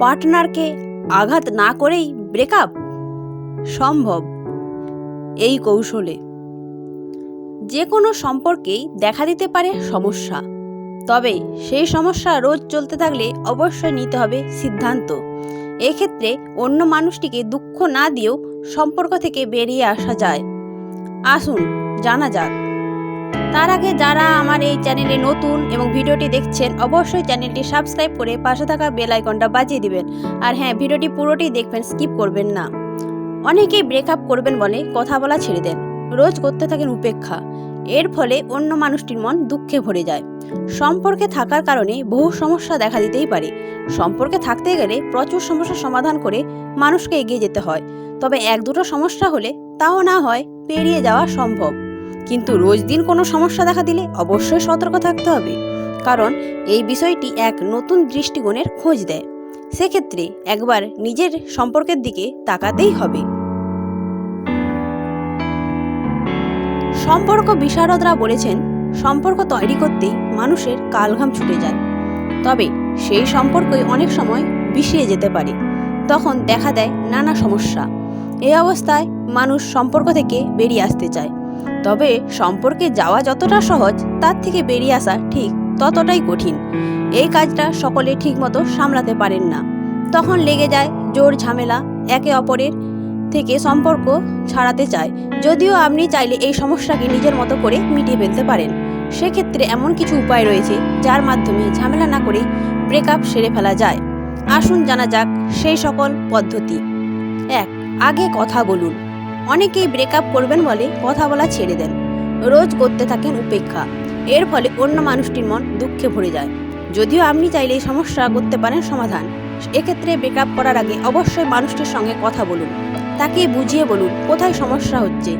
পার্টনারকে আঘাত না করেই ব্রেকআপ সম্ভব এই কৌশলে। যে কোনো সম্পর্কেই দেখা দিতে পারে সমস্যা, তবে সেই সমস্যা রোজ চলতে থাকলে অবশ্যই নিতে হবে সিদ্ধান্ত। এক্ষেত্রে অন্য মানুষটিকে দুঃখ না দিয়েও সম্পর্ক থেকে বেরিয়ে আসা যায়। আসুন জানা যাক। তার আগে যারা আমার এই চ্যানেলে নতুন এবং ভিডিওটি দেখছেন, অবশ্যই চ্যানেলটি সাবস্ক্রাইব করে পাশে থাকা বেল আইকনটা বাজিয়ে দিবেন। আর হ্যাঁ, ভিডিওটি পুরোটি দেখবেন, স্কিপ করবেন না। অনেকেই ব্রেকআপ করবেন বলে কথা বলা ছেড়ে দেন, রোজ করতে থাকেন উপেক্ষা। এর ফলে অন্য মানুষটির মন দুঃখে ভরে যায়। সম্পর্কে থাকার কারণে বহু সমস্যা দেখা দিতেই পারে। সম্পর্কে থাকতে গেলে প্রচুর সমস্যার সমাধান করে মানুষকে এগিয়ে যেতে হয়। তবে এক দুটো সমস্যা হলে তাও না হয় পেরিয়ে যাওয়া সম্ভব, কিন্তু রোজ দিন কোনো সমস্যা দেখা দিলে অবশ্যই সতর্ক থাকতে হবে, কারণ এই বিষয়টি এক নতুন দৃষ্টিকোণের খোঁজ দেয়। সেক্ষেত্রে একবার নিজের সম্পর্কের দিকে তাকাতেই হবে। সম্পর্ক বিশারদরা বলেছেন, সম্পর্ক তৈরি করতেই মানুষের কালঘাম ছুটে যায়, তবে সেই সম্পর্কই অনেক সময় বিষিয়ে যেতে পারে। তখন দেখা দেয় নানা সমস্যা। এই অবস্থায় মানুষ সম্পর্ক থেকে বেরিয়ে আসতে চায়, তবে সম্পর্কে যাওয়া যতটা সহজ, তার থেকে বেরিয়ে আসা ঠিক ততটাই কঠিন। এই কাজটা সকলে ঠিকমতো সামলাতে পারেন না। তখন লেগে যায় জোর ঝামেলা, একে অপরের থেকে সম্পর্ক ছাড়াতে চায়। যদিও আপনি চাইলে এই সমস্যাকে নিজের মতো করে মিটিয়ে ফেলতে পারেন। সেক্ষেত্রে এমন কিছু উপায় রয়েছে যার মাধ্যমে ঝামেলা না করেই ব্রেকআপ সেরে ফেলা যায়। আসুন জানা যাক সেই সকল পদ্ধতি। 1. আগে কথা বলুন। অনেকেই ব্রেকআপ করবেন বলে কথা বলা ছেড়ে দেন, রোজ করতে থাকেন উপেক্ষা। এর ফলে অন্য মানুষটির মন দুঃখে ভরে যায়। যদিও আপনি চাইলে এই সমস্যা করতে পারেন সমাধান। এক্ষেত্রে ব্রেকআপ করার আগে অবশ্যই মানুষটির সঙ্গে কথা বলুন, তাকে বুঝিয়ে বলুন কোথায় সমস্যা হচ্ছে,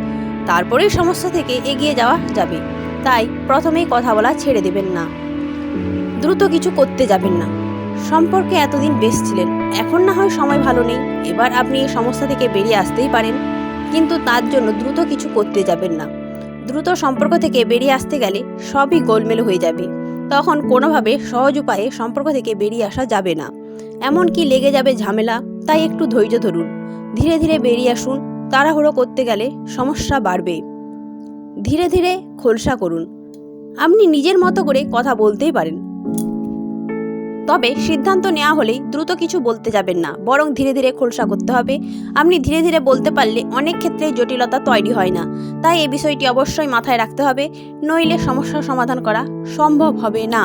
তারপরেই সমস্যা থেকে এগিয়ে যাওয়া যাবে। তাই প্রথমেই কথা বলা ছেড়ে দেবেন না। দ্রুত কিছু করতে যাবেন না। সম্পর্কে এতদিন বেশ ছিলেন, এখন না হয় সময় ভালো নেই, এবার আপনি এই সমস্যা থেকে বেরিয়ে আসতেই পারেন, কিন্তু তার জন্য দ্রুত কিছু করতে যাবেন না। দ্রুত সম্পর্ক থেকে বেরিয়ে আসতে গেলে সবই গোলমেল হয়ে যাবে। তখন কোনোভাবে সহজ উপায়ে সম্পর্ক থেকে বেরিয়ে আসা যাবে না, এমনকি লেগে যাবে ঝামেলা। তাই একটু ধৈর্য ধরুন, ধীরে ধীরে বেরিয়ে আসুন। তাড়াহুড়ো করতে গেলে সমস্যা বাড়বে। ধীরে ধীরে খোলসা করুন। আপনি নিজের মতো করে কথা বলতেই পারেন, তবে সিদ্ধান্ত নেওয়া হলেই দ্রুত কিছু বলতে যাবেন না, বরং ধীরে ধীরে খোলসা করতে হবে। আপনি ধীরে ধীরে বলতে পারলে অনেক ক্ষেত্রে জটিলতা তৈরি হয় না। তাই এই বিষয়টি অবশ্যই মাথায় রাখতে হবে, নইলে সমস্যার সমাধান করা সম্ভব হবে না।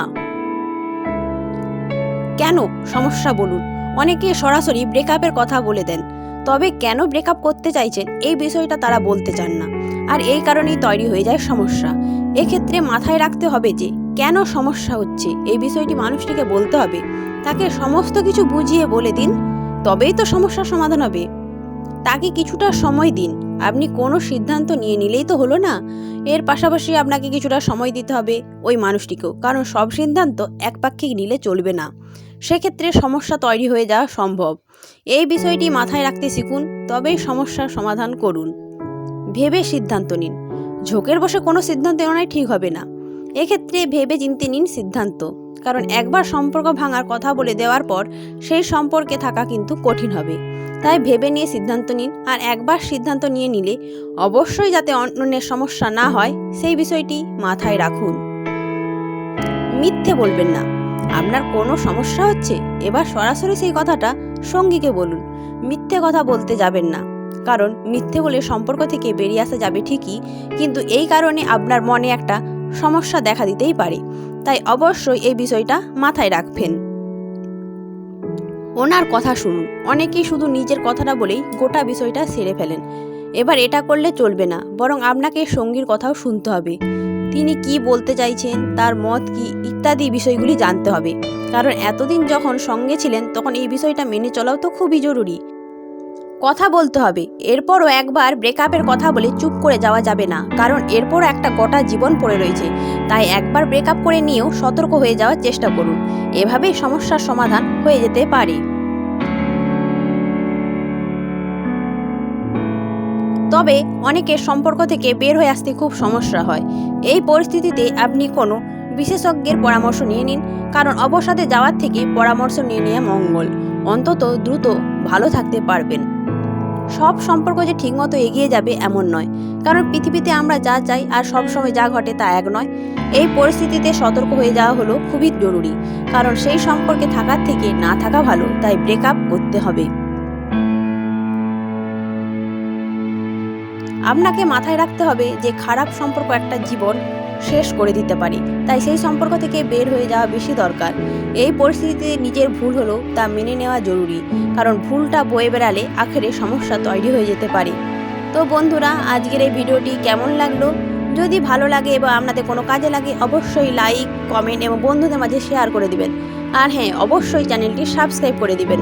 কেন সমস্যা বলুন। অনেকে সরাসরি ব্রেকআপের কথা বলে দেন, তবে কেন ব্রেকআপ করতে চাইছেন এই বিষয়টা তারা বলতে চান না, আর এই কারণেই তৈরি হয়ে যায় সমস্যা। এক্ষেত্রে মাথায় রাখতে হবে যে কেন সমস্যা হচ্ছে এই বিষয়টি মানুষটিকে বলতে হবে। তাকে সমস্ত কিছু বুঝিয়ে বলে দিন, তবেই তো সমস্যার সমাধান হবে। তাকে কিছুটা সময় দিন। আপনি কোনো সিদ্ধান্ত নিয়ে নিলেই তো হলো না, এর পাশাপাশি আপনাকে কিছুটা সময় দিতে হবে ওই মানুষটিকেও, কারণ সব সিদ্ধান্ত একপাক্ষিক নিলে চলবে না। সেক্ষেত্রে সমস্যা তৈরি হয়ে যাওয়া সম্ভব। এই বিষয়টি মাথায় রাখতে শিখুন, তবেই সমস্যার সমাধান করুন। ভেবে সিদ্ধান্ত নিন। ঝোঁকের বসে কোনো সিদ্ধান্ত নেওয়াই ঠিক হবে না। এক্ষেত্রে ভেবে চিন্তে নিন সিদ্ধান্ত, কারণ একবার সম্পর্ক ভাঙার কথা বলে দেওয়ার পর সেই সম্পর্কে থাকা কিন্তু কঠিন হবে। তাই ভেবে নিয়ে সিদ্ধান্ত নিন, আর একবার সিদ্ধান্ত নিয়ে নিলে অবশ্যই যাতে অন্যের সমস্যা না হয় সেই বিষয়টি মাথায় রাখুন। মিথ্যে বলবেন না। আপনার কোনো সমস্যা হচ্ছে, এবার সরাসরি সেই কথাটা সঙ্গীকে বলুন। মিথ্যে কথা বলতে যাবেন না, কারণ মিথ্যে বলে সম্পর্ক থেকে বেরিয়ে আসা যাবে ঠিকই, কিন্তু এই কারণে আপনার মনে একটা সমস্যা দেখা দিতেই পারে। তাই অবশ্যই এই বিষয়টা মাথায় রাখবেন। ওনার কথা শুনুন। অনেকেই শুধু নিজের কথাটা বলেই গোটা বিষয়টা সেরে ফেলেন। এবার এটা করলে চলবে না, বরং আপনাকে সঙ্গীর কথাও শুনতে হবে। তিনি কি বলতে চাইছেন, তার মত কি, ইত্যাদি বিষয়গুলি জানতে হবে। কারণ এতদিন যখন সঙ্গে ছিলেন তখন এই বিষয়টা মেনে চলাও তো খুবই জরুরি। কথা বলতে হবে। এরপরও একবার ব্রেকআপের কথা বলে চুপ করে যাওয়া যাবে না, কারণ এরপরও একটা গোটা জীবন পড়ে রয়েছে। তাই একবার ব্রেকআপ করে নিয়েও সতর্ক হয়ে যাওয়ার চেষ্টা করুন। এভাবেই সমস্যার সমাধান হয়ে যেতে পারে। তবে অনেকের সম্পর্ক থেকে বের হয়ে আসতে খুব সমস্যা হয়। এই পরিস্থিতিতে আপনি কোনো বিশেষজ্ঞের পরামর্শ নিয়ে নিন, কারণ অবসাদে যাওয়ার থেকে পরামর্শ নিয়ে নেওয়া মঙ্গল। অন্তত দ্রুত ভালো থাকতে পারবেন। সব সম্পর্ক যে ঠিকমতো এগিয়ে যাবে এমন নয়, কারণ পৃথিবীতে আমরা যা চাই আর সবসময় যা ঘটে তা এক নয়। এই পরিস্থিতিতে সতর্ক হয়ে যাওয়া হলো খুবই জরুরি, কারণ সেই সম্পর্কে থাকার থেকে না থাকা ভালো, তাই ব্রেকআপ করতে হবে। আপনাকে মাথায় রাখতে হবে যে খারাপ সম্পর্ক একটা জীবন শেষ করে দিতে পারে, তাই সেই সম্পর্ক থেকে বের হয়ে যাওয়া বেশি দরকার। এই পরিস্থিতিতে নিজের ভুল হলেও তা মেনে নেওয়া জরুরি, কারণ ভুলটা বয়ে বেড়ালে আখেরে সমস্যা তৈরি হয়ে যেতে পারে। তো বন্ধুরা, আজকের এই ভিডিওটি কেমন লাগলো? যদি ভালো লাগে এবং আপনাদের কোনো কাজে লাগে অবশ্যই লাইক, কমেন্ট এবং বন্ধুদের মাঝে শেয়ার করে দিবেন। আর হ্যাঁ, অবশ্যই চ্যানেলটি সাবস্ক্রাইব করে দিবেন।